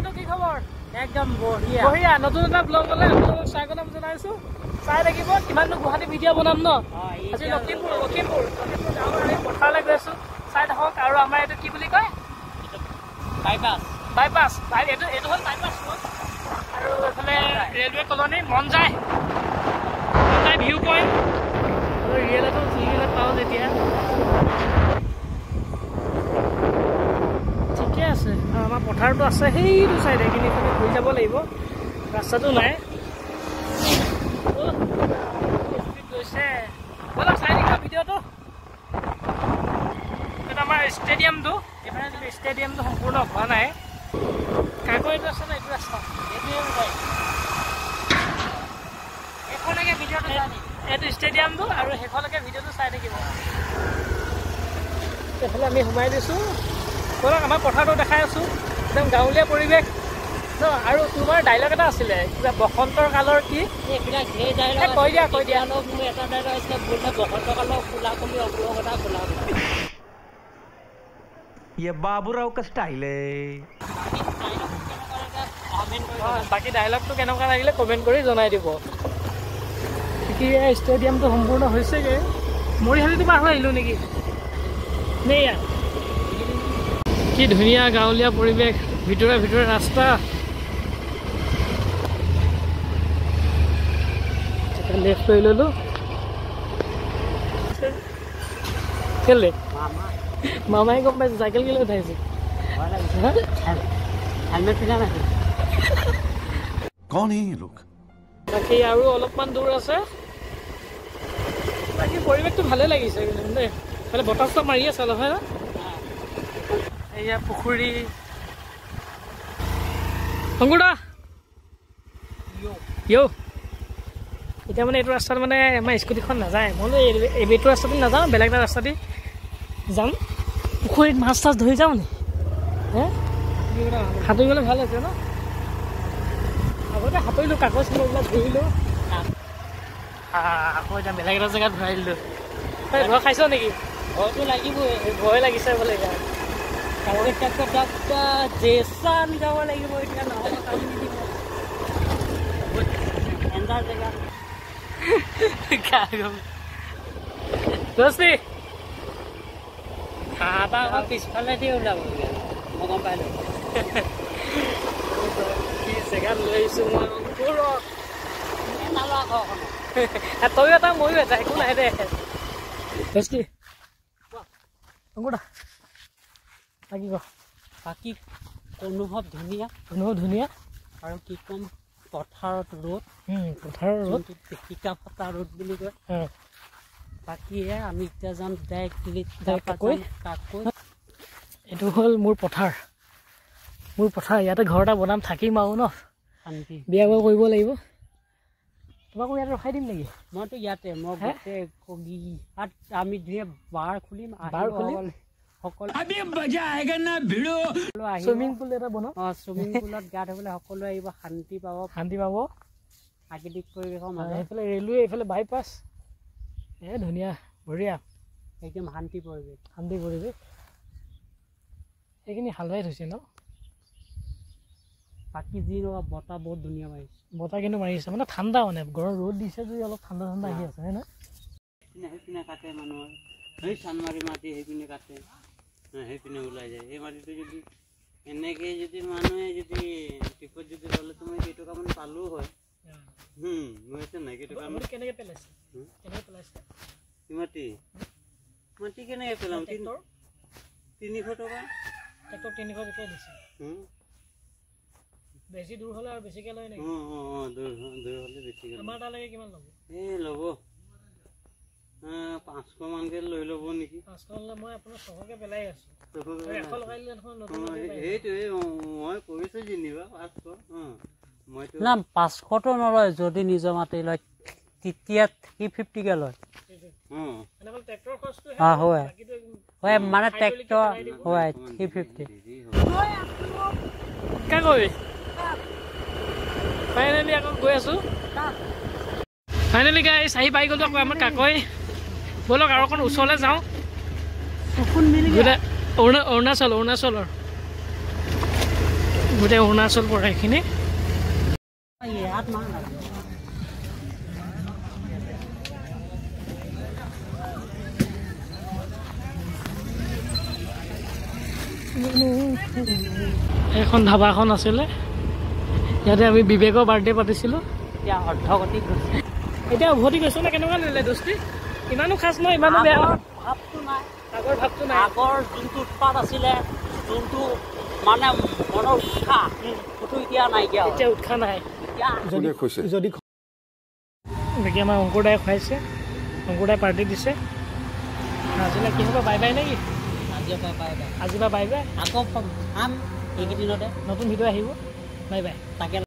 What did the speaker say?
বন্ধু কি খবৰ একদম বঢ়িয়া বঢ়িয়া নতুন এটা ব্লগ হ'লে আপোনালোকক স্বাগতম জনাইছো চাই থাকিব কিমাননো গুৱাহাটী ভিডিঅ' বনাম ন আজি লখিমপুৰ গাঁৱৰ এই পথাৰলৈ গৈ আছো চাই থাকক আৰু আমাৰ এইটো কি বুলি কয় বাইপাছ এইটো হ'ল বাইপাছ আৰু এইফালে ৰেলৱে কলনী মন যায় ভিউ পইণ্ট আৰু ৰিয়েলতো যিবিলাক পাওঁ যেতিয়া ঠিকে আছে আৰু আমাৰ পথাৰটো আছে সেইটো চাইডে কিন্তু এইফালে ঘূৰি যাব লাগিব ৰাস্তাটো নাই গৈছে ব'লা চাই দিবা ভিডিঅ'টো এইটো আমাৰ ষ্টেডিয়ামটো এইফালে ষ্টেডিয়ামটো সম্পূৰ্ণ হোৱা নাই কাকৈটো আছে ন এইটো ৰাস্তা এইখনলৈকে ভিডিঅ'টো এইটো ষ্টেডিয়ামটো আৰু সেইখনলৈকে ভিডিঅ'টো চাই থাকিব এইফালে আমি সোমাই দিছোঁ ব'লক আমাৰ পথাৰটো দেখাই আছোঁ একদম গাঁৱলীয়া পৰিৱেশ ন আৰু তোমাৰ ডাইলগ এটা আছিলে কিবা বসন্তৰ কালৰ কি কৈ দিয়া মোৰ এটা ডাইলগ আছিলে বসন্ত কালৰ খোলা খুলি অগ্ৰগতা খোলা ये बाबूराव का स्टाइल है বাকী ডাইলগটো কেনেকুৱা লাগিলে কমেণ্ট কৰি জনাই দিব এতিয়া ষ্টেডিয়ামটো সম্পূৰ্ণ হৈছেগৈ মৰিহালিটো পাৰ হৈ আহিলোঁ নেকি নে ইয়াত কি ধুনীয়া গাঁৱলীয়া পৰিৱেশ ভিতৰে ভিতৰে ৰাস্তা লেফ্ট লৈ ল'লোঁ কেলে মামাই গম পাইছে চাইকেল কেলে উঠাইছে হেলমেট পিন্ধা নাছিল कौन है ये लोग বাকী আৰু অলপমান দূৰ আছে বাকী পৰিৱেশটো ভালেই লাগিছে কিন্তু দেই খালি বতাহ চতাহ মাৰি আছে অলপ হয় ন এয়া পুখুৰী শংকুৰদা ইয় এতিয়া মানে এইটো ৰাস্তাত মানে আমাৰ স্কুটিখন নাযায় মই বোলো এইটো ৰাস্তাটো নাযাওঁ বেলেগ এটা ৰাস্তা দি যাম পুখুৰীত মাছ চাছ ধৰি যাওঁ নি হে সাঁতুৰিবলৈ ভাল আছে ন আগতে সাঁতুৰিলোঁ কাগজ এইবিলাক ধৰিলোঁ আকৌ এতিয়া বেলেগ এটা জেগাত ভৰাই দিলোঁ ভয় খাইছ নেকি ভয়টো লাগিবই ভয় লাগিছে বোলে জেচান যাব লাগিব এতিয়া নহ'ব এণ্ডাৰ জেগা দোস্তি হাঁহ এটা আকৌ পিছফালেদি ওলাব মই গম পালোঁ কি জেগাত লৈ আহিছোঁ মই নালা ঘৰখনত তয়ো এটা ময়ো এটা একো নাই দে দোস্তি অংকুৰদা বাকী ক বাকী অনুভৱ ধুনীয়া আৰু কি ক'ম পথাৰত ৰ'দ পথাৰৰ ৰ'দ শিকা ফটা ৰ'দ বুলি কয় বাকী আমি এতিয়া যাম কাকৈ এইটো হ'ল মোৰ পথাৰ ইয়াতে ঘৰ এটা বনাম থাকিম আৰু ন শান্তি বিয়া বাৰু কৰিব লাগিব তোমাকো ইয়াতে ৰখাই দিম নেকি মইতো ইয়াতে মই গোটেই আমি ধুনীয়া বাৰ খুলিম সকলো চুইমিং পুল এটা বনাম চুইমিং পুলত গা ধুবলৈ সকলো আহিব শান্তি পাব প্ৰাকৃতিক পৰিৱেশৰ মাজত এইফালে ৰেলৱে এইফালে বাইপাছ ধুনীয়া বঢ়িয়া একদম শান্তি পৰিৱেশ এইখিনি হালুৱাই থৈছে ন বাকী যি বতাহ বহুত ধুনীয়া মাৰিছে বতাহ কিন্তু মাৰিছে মানে ঠাণ্ডা মানে গৰম ৰ'দ দিছে যদি অলপ ঠাণ্ডা আহি আছে হয় না সেইপিনে কাটে মানুহৰ সেই চানমাৰি মাটি সেইপিনে কাটে সেইপিনে ওলাই যায় সেই মাটিটো যদি এনেকৈ যদি মানুহে যদি টিপত যদি ল'লে তুমি কেইটকামান পালোঁ হয় বুজিছে নাই কেইটকামান কেনেকৈ পেলাইছে মাটি কেনেকৈ পেলাম 300 টকা ট্ৰেক্টৰ 300 টকাই দিছে বেছি দূৰ হ'লে আৰু বেছিকৈ লয় নেকি দূৰ হ'লে বেছিকৈ আমাৰ তালৈকে কিমান ল'ব এই ল'ব 500 মানকৈ লৈ ল'ব নেকি 500 ল'লে মই আপোনাৰ 100কৈ পেলাই আছোঁ 100 লগাই দিলে দেখোন সেইটোৱে মই কৰিছোঁ যেনিবা 500 মইতো না 500টো নলয় যদি নিজৰ মাটি লয় তেতিয়া 350কৈ লয় হয় মানে ট্ৰেক্টৰ হয় 350 কাকৈ ফাইনেলি আকৌ গৈ আছোঁ ফাইনেলি গাইছ আহি পাই গ'লোঁ আকৌ আমাৰ কাকৈ ব'লক আৰু অকণ ওচৰলৈ যাওঁ অৰুণাচলৰ গোটেই অৰুণাচল পৰে এইখিনি এখন ধাবাখন আছিলে ইয়াতে আমি বিবেকৰ বাৰ্থডে পাতিছিলোঁ এতিয়া অৰ্ধগতি গৈছে এতিয়া উভতি গৈছোঁ না কেনেকুৱা লাগিলে দোস্তি ইমানো খাচ নহয় ইমানো বেয়া ভাৱটো নাই আগৰ ভাৱটো নাই আগৰ যোনটো উৎপাত আছিলে যোনটো মানে মনৰ উৎসাহ সেইটো এতিয়া নাইকিয়া এতিয়া উৎসাহ নাই এতিয়া যদি বাকী আমাৰ অংকুৰদাই খুৱাইছে অংকুৰদাই পাৰ্টি দিছে আজিলৈ কি হ'ব বাই বাই নেকি আজি বা বাই বাই আকৌ খাম এইকেইদিনতে নতুন ভিডিঅ' আহিব বাই বাই তাকে